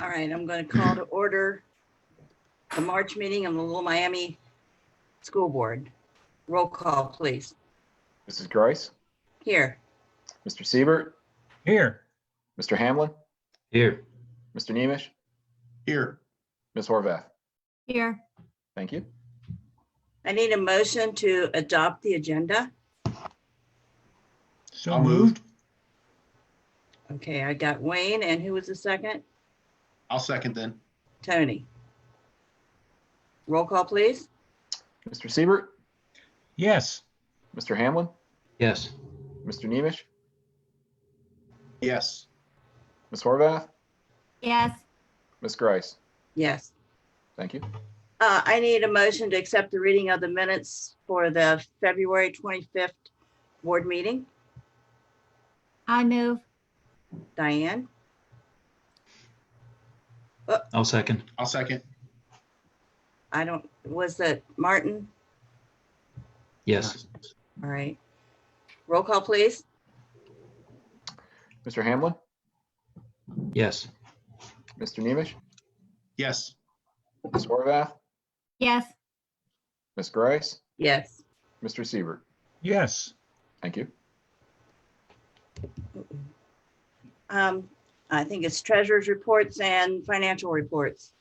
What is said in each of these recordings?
All right, I'm going to call to order the March meeting of the Little Miami School Board. Roll call, please. Mrs. Grice, Here. Mr. Siebert, Here. Mr. Hamlin, Here. Mr. Nemish, Here. Ms. Horvath. Here. Thank you. I need a motion to adopt the agenda. So I'll move. Okay, I got Wayne, and who was the second? I'll second then. Tony. Roll call, please. Mr. Siebert, Yes. Mr. Hamlin, Yes. Mr. Nemish, Yes. Ms. Horvath, Yes. Ms. Grice. Yes. Thank you. I need a motion to accept the reading of the minutes for the February 25th board meeting. I move. Diane, I'll second. I'll second. was that Martin? Yes. All right. Roll call, please. Mr. Hamlin, Yes. Mr. Nemish, Yes. Ms. Horvath, Yes. Ms. Grice, Yes. Mr. Siebert. Yes. Thank you. I think it's treasurer's reports and financial reports.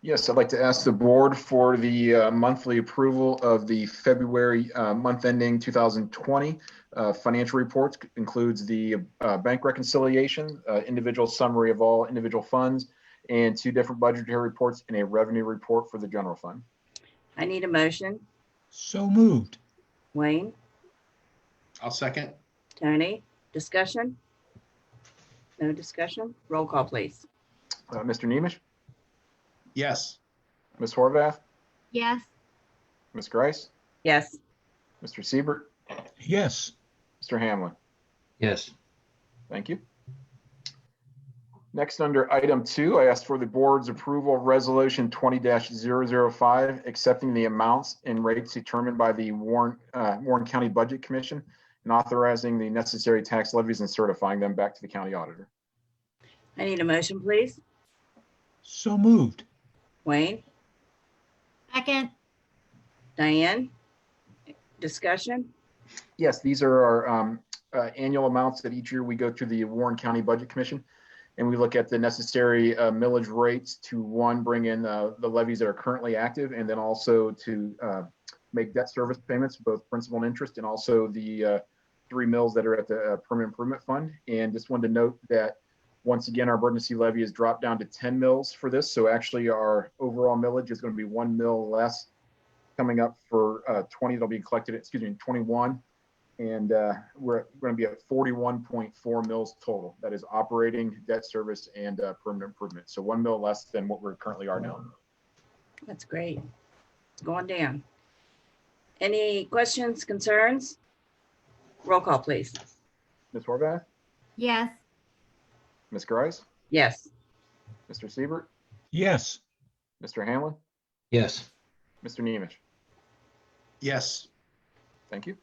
Yes, I'd like to ask the board for the monthly approval of the February month ending 2020 financial reports. Includes the bank reconciliation, individual summary of all individual funds, and 2 different budgetary reports and a revenue report for the general fund. I need a motion. So moved. Wayne, I'll second. Tony, discussion? No discussion? Roll call, please. Mr. Nemish, Yes. Ms. Horvath, Yes. Ms. Grice, Yes. Mr. Siebert, Yes. Mr. Hamlin. Yes. Thank you. Next, under item 2, I asked for the board's approval of resolution 20-005, accepting the amounts and rates determined by the Warren County Budget Commission and authorizing the necessary tax levies and certifying them back to the county auditor. I need a motion, please. So moved. Wayne, Second. Diane, discussion? Yes, these are our annual amounts that each year we go through the Warren County Budget Commission, and we look at the necessary millage rates to, one, bring in the levies that are currently active, and then also to make debt service payments, both principal and interest, and also the 3 mills that are at the Permanent Improvement Fund. And just wanted to note that once again, our emergency levy has dropped down to 10 mills for this. So actually our overall millage is going to be 1 mill less coming up for 20. That'll be collected, excuse me, 21. And we're going to be at 41.4 mills total. That is operating, debt service, and permanent improvement. So 1 mill less than what we currently are now. That's great. It's going down. Any questions, concerns? Roll call, please. Ms. Horvath, Yes. Ms. Grice, Yes. Mr. Siebert, Yes. Mr. Hamlin, Yes. Mr. Nemish. Yes. Thank you.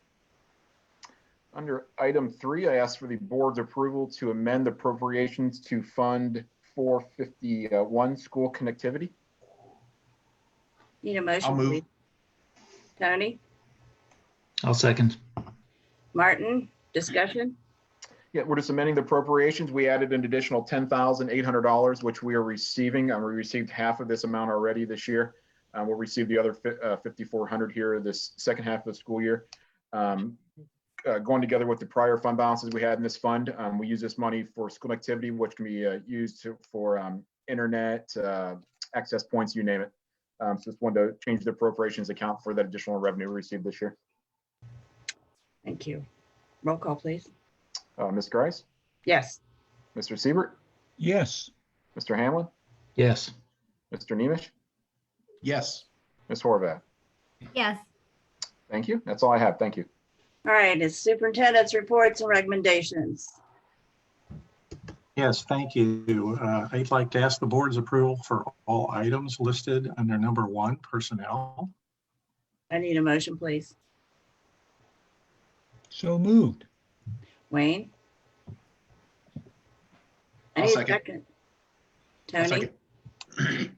Under item 3, I asked for the board's approval to amend the appropriations to fund 451 school connectivity. Need a motion, I'll move. please. Tony, I'll second. Martin, discussion? Yeah, we're just amending the appropriations. We added an additional $10,800, which we are receiving. We received half of this amount already this year. We'll receive the other $5,400 here this second half of the school year. Going together with the prior fund balances we had in this fund, we use this money for school activity, which can be used for internet, access points, you name it. So just wanted to change the appropriations account for that additional revenue we received this year. Thank you. Roll call, please. Ms. Grice, Yes. Mr. Siebert, Yes. Mr. Hamlin, Yes. Mr. Nemish, Yes. Ms. Horvath. Yes. Thank you. That's all I have. Thank you. All right, it's superintendent's reports and recommendations. Yes, thank you. I'd like to ask the board's approval for all items listed under number 1, personnel. I need a motion, please. So moved. Wayne? I I'll need a second. second. I'll Tony, second.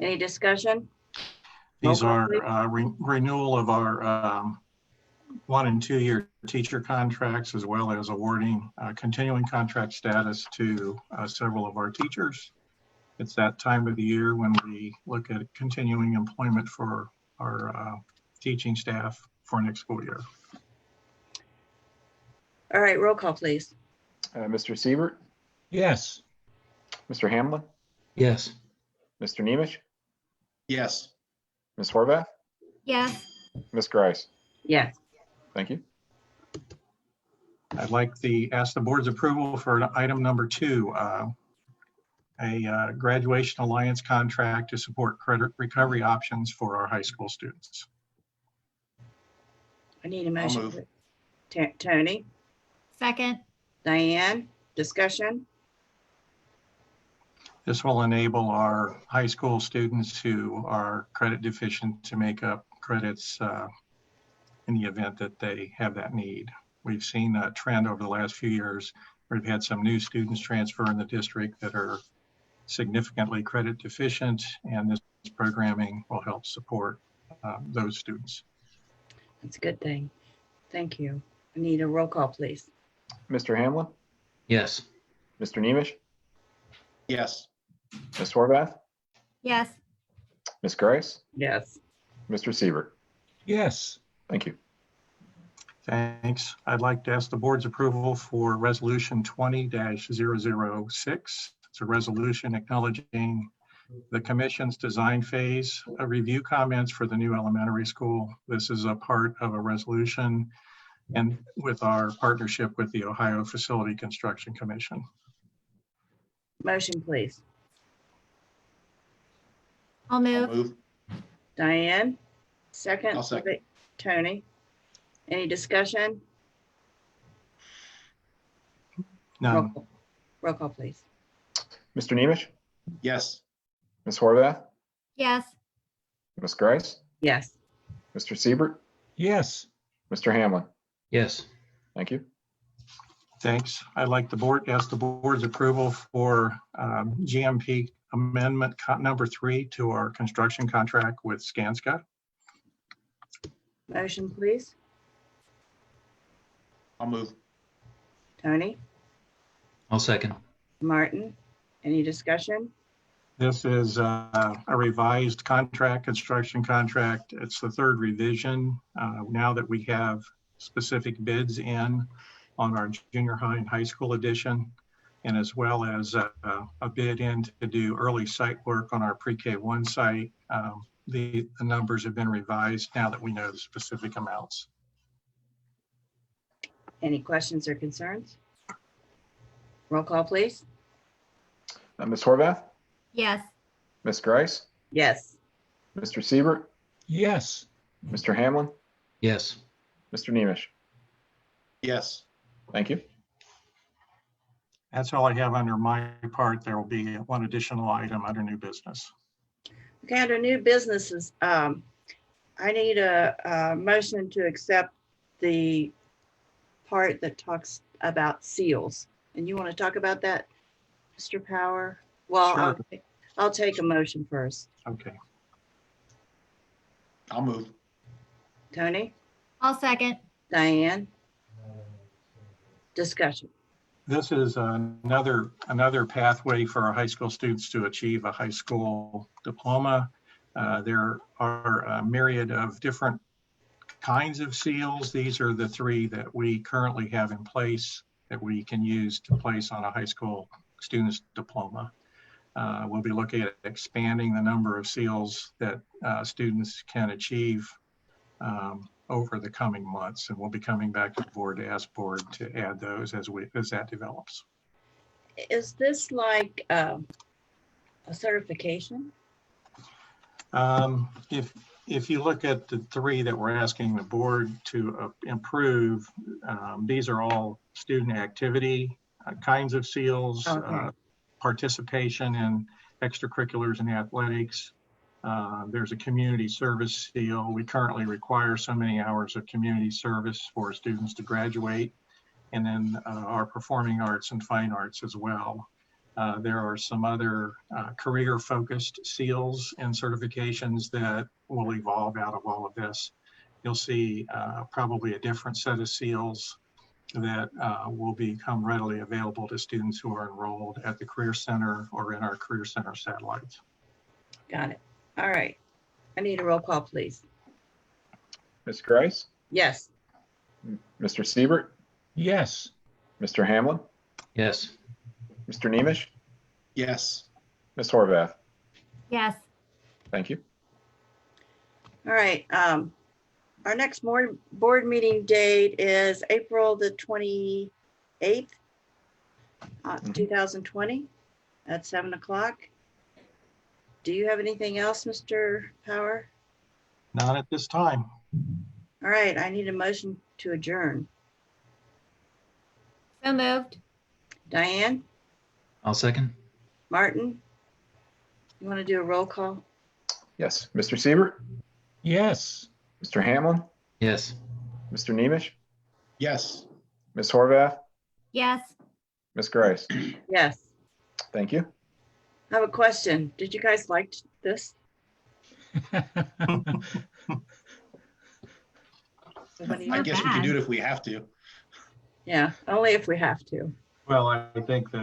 any discussion? These Roll call, are please. renewal of our 1 and 2 year teacher contracts, as well as awarding continuing contract status to several of our teachers. It's that time of the year when we look at continuing employment for our teaching staff for next school year. All right, roll call, please. Mr. Siebert, Yes. Mr. Hamlin, Yes. Mr. Nemish, Yes. Ms. Horvath, yes, Ms. Grice. Yes, Thank you. I'd like to ask the board's approval for item number 2, a graduation alliance contract to support credit recovery options for our high school students. I need a I'll motion. move. Tony, second, Diane, discussion? This will enable our high school students who are credit deficient to make up credits in the event that they have that need. We've seen a trend over the last few years where we've had some new students transfer in the district that are significantly credit deficient, and this programming will help support those students. That's a good thing. Thank you. I need a roll call, please. Mr. Hamlin, Yes. Mr. Nemish, Yes. Ms. Horvath, yes, Ms. Grice, Yes. Mr. Siebert. Yes. Thank you. Thanks. I'd like to ask the board's approval for resolution 20-006. It's a resolution acknowledging the commission's design phase review comments for the new elementary school. This is a part of a resolution and with our partnership with the Ohio Facility Construction Commission. Motion, please. I'll I'll move, move. Diane, second. I'll second. Tony, any discussion? Roll None. call. Roll call, please. Mr. Nemish, Yes. Ms. Horvath, yes, Ms. Grice, Yes, Mr. Siebert, Yes. Mr. Hamlin. Yes. Thank you. Thanks. I'd like the board, ask the board's approval for GMP amendment number 3 to our construction contract with Skanska. motion, please. I'll move. Tony, I'll second. Martin, any discussion? This is a revised contract, construction contract. It's the 3rd revision. Now that we have specific bids in on our junior high and high school edition, and as well as a bid in to do early site work on our pre-K 1 site. The numbers have been revised now that we know the specific amounts. Any questions or concerns? Roll call, please. Ms. Horvath, yes, Ms. Grice, Yes, Mr. Siebert, Yes. Mr. Hamlin, Yes. Mr. Nemish. Yes. Thank you. That's all I have under my part. There will be one additional item under new business. okay, under new businesses, I need a motion to accept the part that talks about seals. And you want to talk about that, Mr. Power? Well, Sure. I'll take a motion first. Okay. I'll move. Tony, I'll second, Diane? Discussion. This is another pathway for our high school students to achieve a high school diploma. There are a myriad of different kinds of seals. These are the 3 that we currently have in place that we can use to place on a high school student's diploma. We'll be looking at expanding the number of seals that students can achieve over the coming months, and we'll be coming back to the board to ask board to add those as that develops. Is this like a certification? If you look at the 3 that we're asking the board to improve, these are all student activity kinds of seals, Okay. participation in extracurriculars and athletics. There's a community service seal. We currently require so many hours of community service for students to graduate. and then our performing arts and fine arts as well. There are some other career-focused seals and certifications that will evolve out of all of this. You'll see probably a different set of seals that will become readily available to students who are enrolled at the Career Center or in our Career Center satellites. Got it. All right. I need a roll call, please. Ms. Grice, Yes. Mr. Siebert, Yes. Mr. Hamlin, Yes. Mr. Nemish, Yes. Ms. Horvath. Yes. Thank you. All right. Our next board meeting date is April the 28th, 2020 at 7 o'clock. Do you have anything else, Mr. Power? Not at this time. All right. I need a motion to adjourn. So moved. Diane, I'll second. Martin, you want to do a roll call? Yes, Mr. Siebert, Yes. Mr. Hamlin, Yes. Mr. Nemish, Yes. Ms. Horvath, Yes. Ms. Grice. Yes. Thank you. I have a question. Did you guys like this? Somebody- I Not guess we can do bad. it if we have to. Yeah, only if we have to. Well, I think that